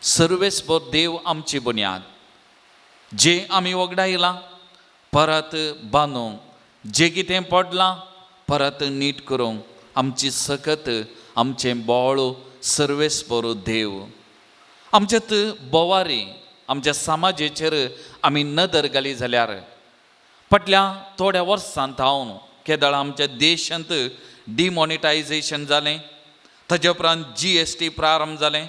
सर्वेस्पर देव आमची बुन्याद, जे आमी वगडायलां परत बांदूंक, जे कितें पडलां परत नीट करूंक आमची सकत आमचें बोवाळ सर्वेस्पर देव. आमच्यात बोवारी आमच्या समाजाचेर आमी नदर घाली जाल्यार फाटल्या थोड्या वर्सांत हांव केदळ आमच्या देशांत डिमॉनिटायझेशन जालें, ताजे उपरांत GST प्रारंभ जालें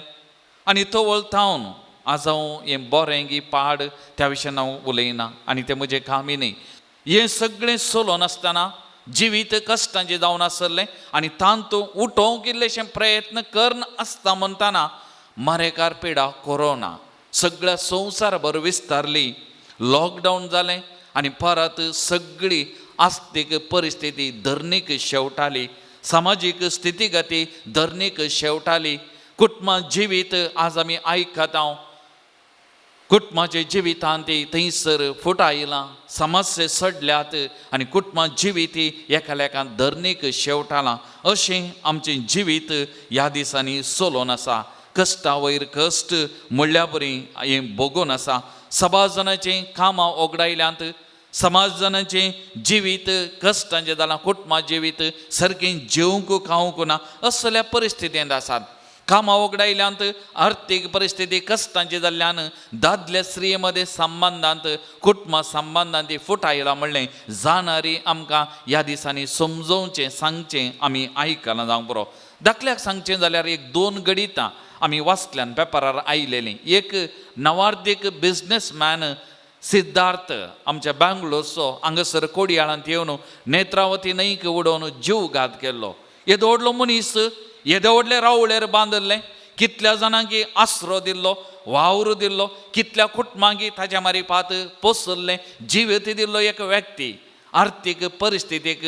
आनी तो वळतावन आज हांव हें बरें की पाड त्या विशयान हांव उलयना आनी तें म्हजें कामय न्ही. हें सगळें चलोवन आसतना जिवीत कश्टांचें जावन आसलें आनी तांतूं उठोवंक इल्लेशें प्रयत्न करन आसता म्हणटाना मारेकार पिडा कोरोना सगळ्या संवसारभर विस्तारली, लॉकडावन जालें आनी परत सगळी आस्थीक परिस्थिती धरणीक शेवटाली, सामाजीक स्थितीगती धरणीक शेवटाली. कुटुंबां जिवीत आज आमी आयकता कुटुंबाचे जिवितांत थंयसर फुटायलां, समस्या सडल्यात आनी कुटुंबां जिवीत एकाल्याकान धरणीक शेवटालां. अशें आमचें जिवीत ह्या दिसांनी चलोवन आसा. कश्टा वयर कश्ट म्हणल्या बरी हें भोगून आसा. समाज जाणांचें कामां ओगडायल्यांत, समाज जाणांचें जिवीत कश्टांचें जालां, कुटुंबां जिवीत सारकें जेवंक खावंक ना असल्या परिस्थितींत आसात. कामां वगडायल्यांत आर्थीक परिस्थिती कश्टांची जाल्ल्यान दादल्या स्त्रिये मदें संबंदांत कुटुंबां संबंदांत फुटायलां म्हणलें जाणारी आमकां ह्या दिसांनी समजोवचें सांगचें आमी आयकलां जावं पुरो. दाखल्याक सांगचें जाल्यार एक दोन गणितां आमी वाचल्यान पेपरार आयलेलीं. एक नवार्दीक बिझनेसमॅन सिद्धार्थ आमच्या बँगलोरचो हांगासर कोडयाळांत येवन नेत्रावती न्हंयक उडोवन जीव घात केल्लो. येदो व्हडलो मनीस येदे व्हडले रावळेर बांदल्ले, कितल्या जाणांक आसरो दिल्लो, वावर दिल्लो, कितल्या कुटुंबांक ताच्या मारिफात पोसल्लें, जिवीत दिल्लो एक व्यक्ती आर्थीक परिस्थितीक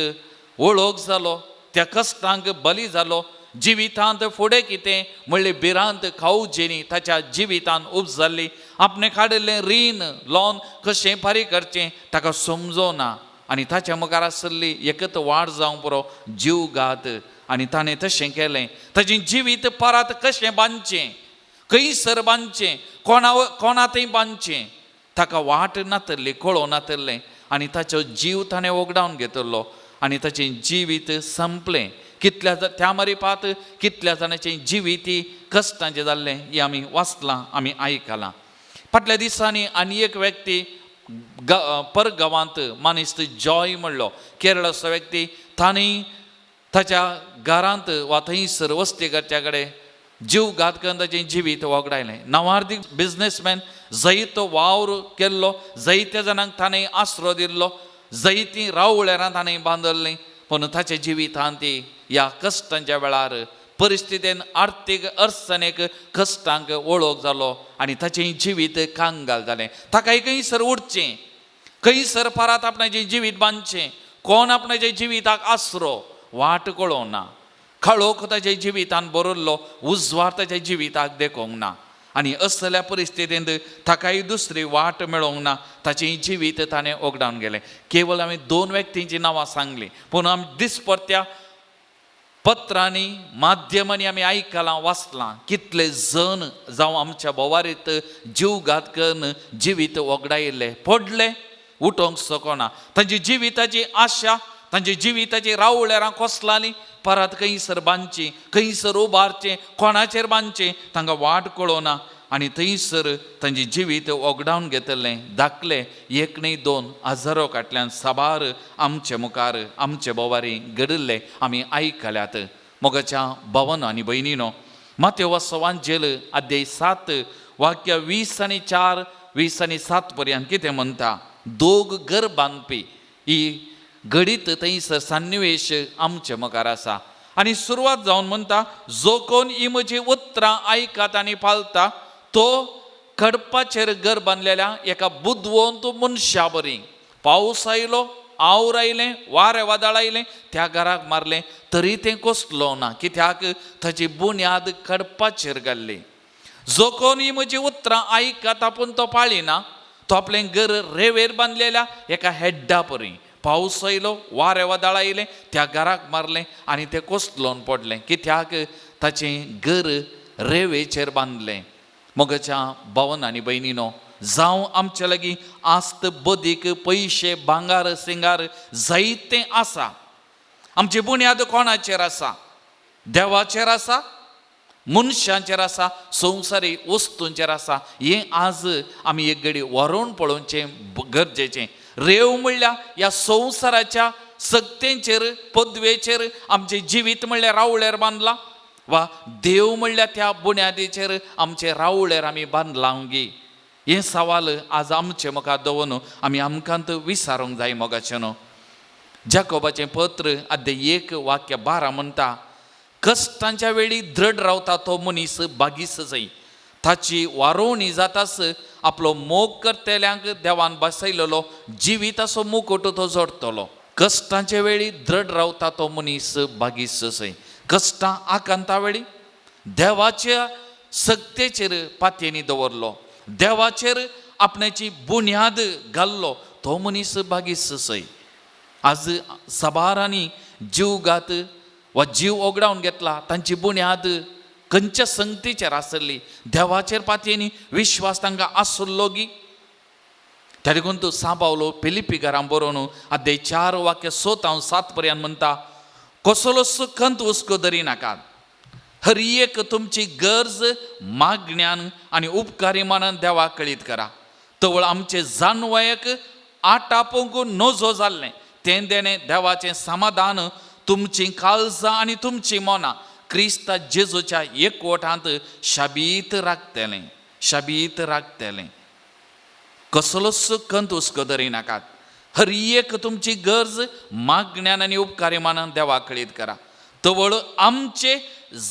वळख जालो, त्या कश्टांक बली जालो. जिवितांत फुडें कितें म्हणलें भिरांत खावचेनी ताच्या जिवितांत उपजल्ली. आपणें काडिल्लें रीण लॉन कशें फारीक करचें ताका समजोना आनी ताच्या मुखार आसली एकच वाड जावं पुरो जीव घात. आनी ताणें तशें केलें. ताचें जिवीत परत कशें बांदचें, खंयसर बांदचें, कोणा थंय बांदचें ताका वाट नातल्ली, कळो नातल्लें आनी ताचो जीव ताणें वगडावन घेतलो आनी ताचें जिवीत संपलें. कितल्या त्या मारिफात कितल्या जाणांचें जिवीत कश्टांचें जाल्लें हें आमी वाचलां, आमी आयकलां. फाटल्या दिसांनी आनी एक व्यक्ती परगांवांत मनीस जॉय म्हणलो, केरळाचो व्यक्ती, ताणें ताच्या घरांत वा थंयसर वस्ती करच्या कडेन जीव घात करून ताचें जिवीत वगडायलें. नवार्दीक बिझनेसमॅन जायतो वावर केल्लो, जायत्या जाणांक ताणें आसरो दिल्लो, जायतीं रावळेरां ताणें बांदल्लीं, पूण ताच्या जिवितांत ह्या कश्टांच्या वेळार परिस्थितीन आर्थीक अडचणेक कश्टांक वळख जालो आनी ताचें जिवीत कांगाल जालें. ताका खंयसर उरचें, खंयसर परत आपणाचें जिवीत बांदचें, कोण आपणाच्या जिविताक आसरो वाट कळोवना, खळोक ताच्या जिवितांत बरयल्लो उजवाड ताच्या जिविताक देखूंक ना आनी असल्या परिस्थितींत ताकाय दुसरी वाट मेळोंक ना. ताचें जिवीत ताणें वगडावन गेलें. केवळ आमी दोन व्यक्तींची नांवां सांगलीं, पूण आमी दिसपट्ट्या पत्रांनी माध्यमांनी आमी आयकलां, वाचलां, कितले जण जावं आमच्या बोवारीत जीव घात करून जिवीत वगडायिल्ले, पडले, उठोवंक शकना. तांची जिविताची आशा, तांची जिविताची रावळेरां कोसलालीं, परत खंयसर बांदचीं, खंयसर उबारचें, कोणाचेर बांदचें तांकां वाट कळोना आनी थंयसर तांचें जिवीत वगडावन घेतलें. धाकले एक न्ही दोन हजारो फाटल्यान साबार आमचे मुखार आमचे बोवारी घडिल्ले आमी आयकल्यात. मोगाच्या भावांनो आनी भयणीनो, माथ्यो वाचोवांचेर अध्याय 7 वाक्य 20 आनी 4, 20 आनी 7 पर्यंत कितें म्हणटा. दोग घर बांदपी ही घडीत थंयसर सन्निवेश आमचे मुखार आसा आनी सुरवात जावन म्हणटा, जो कोण ही म्हजी उतरां आयकता आनी पाळटा तो कडपाचेर घर बांदलेल्या एका बुदवंत मनशा बरी. पावस आयलो, आवर आयलें, वारें वादळ आयलें, त्या घराक मारलें तरी तें कोसलो ना, कित्याक ताची बुन्याद कडपाचेर घाल्ली. जो कोण ही म्हजी उतरां आयकता पूण तो पाळिना तो आपलें घर रेंवेर बांदलेल्या एका हेड्डा परी. पावस आयलो, वारें वादळ आयलें, त्या घराक मारलें आनी तें कोसलोवन पडलें, कित्याक ताचें घर रेंवेचेर बांदलें. मोगाच्या भावन आनी भयणीनो, जावं आमच्या लागीं आस्त बदीक पयशे भांगार सिंगार जायतें आसा, आमची बुन्याद कोणाचेर आसा? देवाचेर आसा, मनशांचेर आसा, संवसारी वस्तूंचेर आसा? हें आज आमी एक घडी व्हरोन पळोवचें गरजेचें. रेव म्हणल्यार ह्या संवसाराच्या सक्तेंचेर पदवेचेर आमचें जिवीत म्हणल्यार रावळेर बांदलां, वा देव म्हणल्यार त्या बुन्यादीचेर आमचे रावळेर आमी बांदलां गे? हे सवाल आज आमचे मुखार दवरून आमी आमकांत विचारूंक जाय मोगाचें न्हू. जाकोबाचें पत्र अध्याय 1:12 म्हणटा, कश्टांच्या वेळी दृढ रावता तो मनीस बागीस जाई, ताची वारोवणी जाताच आपलो मोग करतेल्यांक देवान बसयलेलो जिविताचो मुकुट तो जोडटलो. कश्टांचे वेळी दृढ रावता तो मनीस बागीस जाई. कश्टां आकांता वेळी देवाच्या सक्तेचेर पातयेनी दवरलो, देवाचेर आपणाची बुन्याद घाल्लो, तो मनीस बागीस जाई. आज सबारांनी जीव घात वा जीव ओगडावन घेतला, तांची बुन्याद खंयच्या संगतीचेर आसली? देवाचेर पातयेनी विश्वास तांकां आसलो गी? त्या देखून तूं सांबावलो फिलिपिकारां बरोवन अध्याय 4:6-7 पर्यंत म्हणटा, कसलोच खंत हुस्को धरी नाकात, हर एक तुमची गरज मागण्यान आनी उपकारी मनान देवाक कळीत करा. तवळ आमचे जानवयाक आटापूंक नजो जाल्लें तें देणें देवाचें समाधान तुमची काळजां आनी तुमची मनां क्रिस्ता जेजूच्या एकवटांत शाबीत राखतलें. कसलोच खंत हुस्को धरी नाकात, हर एक तुमची गरज मागण्यान आनी उपकारी मनान देवाक कळीत करा. तवळ आमचे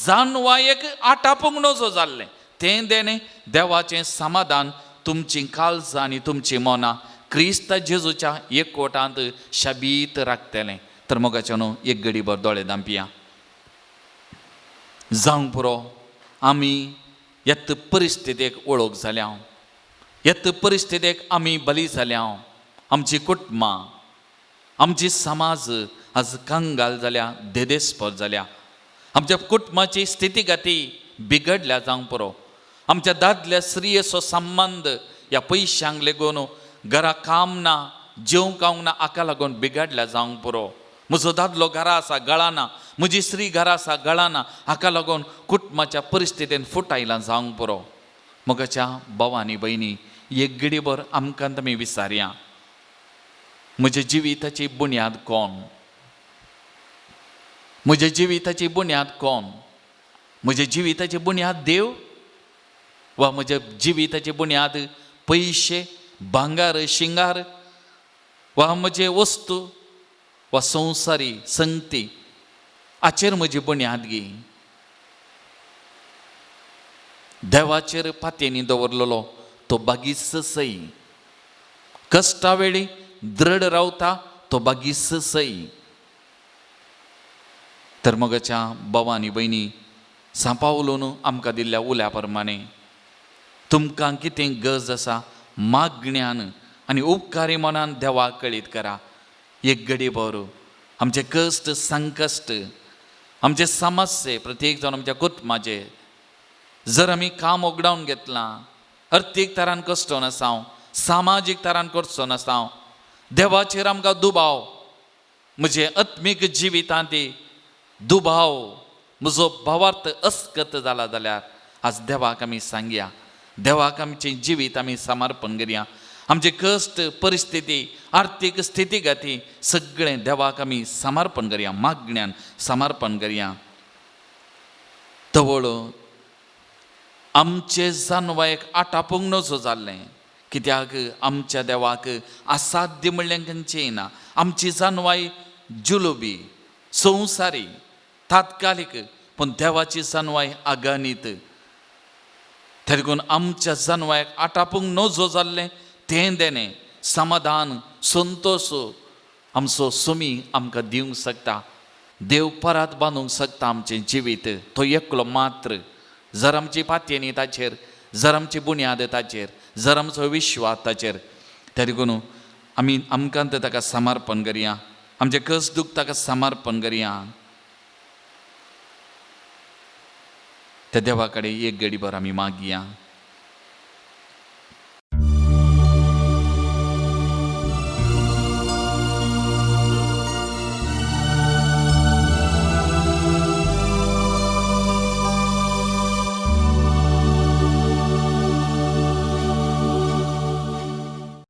जानवायक आटापूंक नजो जाल्लें तें देणें देवाचें समाधान तुमची काळजां आनी तुमची मनां क्रिस्ता जेजूच्या एकवटांत शाबीत राखतलें. तर मोगाचें न्हू, एक घडीभर दोळे धांपया. जावंक पुरो आमी येत परिस्थितीक वळख जाल्या, येत परिस्थितीक आमी बली जाल्या, आमची कुटुंबां, आमची समाज आज कंगाल जाल्या, देदेस्पर जाल्या, आमच्या कुटुंबाची स्थितीगती बिगडल्या जावंक पुरो. आमच्या दादल्या स्त्रियेचो संबंध ह्या पयशांक लागून घरा काम ना, जेवंक खावंक ना, हाका लागून बिगडल्या जावंक पुरो. म्हजो दादलो घरा आसा गळाना, म्हजी स्त्री घरा आसा गळाना, हाका लागून कुटुंबाच्या परिस्थितीन फुटायलां जावंक पुरो. मोगाच्या भावांनी भयणी, एक घडीभर आमकां आमी विचारया, म्हज्या जिविताची बुन्याद कोण? म्हज्या जिविताची बुन्याद कोण? म्हज्या जिविताची बुन्याद देव, वा म्हज्या जिविताची बुन्याद पयशे भांगार शिंगार, वा म्हजे वस्तू, वा संवसारी संगती, हाचेर म्हजी बुन्याद गी? देवाचेर पातयेनी दवरलेलो तो बागीस सई, कश्टा वेळी दृढ रावता तो बागीस सई. तर मोगाच्या भावांनी भयणी, सांपावलोन आमकां दिल्ल्या उल्या प्रमाणे तुमकां कितें गरज आसा मागण्यान आनी उपकारी मनान देवाक कळीत करा. एक घडीभर आमचे कश्ट संकश्ट, आमचे समस्ये प्रत्येक जावन आमच्या कुटुंबाचे जर आमी काम उगडावन घेतलां, अर्थीक तरान कश्ट नासाव, सामाजीक तरान कश्ट नासाव, देवाचेर आमकां दुबाव, म्हजे आत्मीक जिवितांत दुबाव, म्हजो भावार्थ अस्कत जाला जाल्यार आज देवाक आमी सांगया, देवाक आमचें जिवीत आमी समर्पण करया. आमचे कश्ट परिस्थिती आर्थीक स्थितीगती सगळें देवाक आमी समर्पण करया, मागण्यान समर्पण करया. तवळ आमचे जानवायक आटापूंक नजो जाल्लें, कित्याक आमच्या देवाक असाध्य म्हणलें खंयचेंय ना. आमची जानवाय जुलुबी, संवसारी, तात्कालीक, पूण देवाची जानवाय अगणित. त्या देखून आमच्या जानवायक आटापूंक नजो जाल्लें तें देणें समाधान संतोश आमचो सुमी आमकां दिवंक शकता. देव परत बांदूंक शकता आमचें जिवीत, तो एकलो मात्र. जर आमची पातयेनी ताचेर, जर आमची बुन्याद ताचेर, जर आमचो विश्वास ताचेर, त्या देखून आमी आमकां ताका समर्पण करया, आमचे कश्ट दूख ताका समर्पण करया. त्या देवा कडेन एक घडीभर आमी मागया.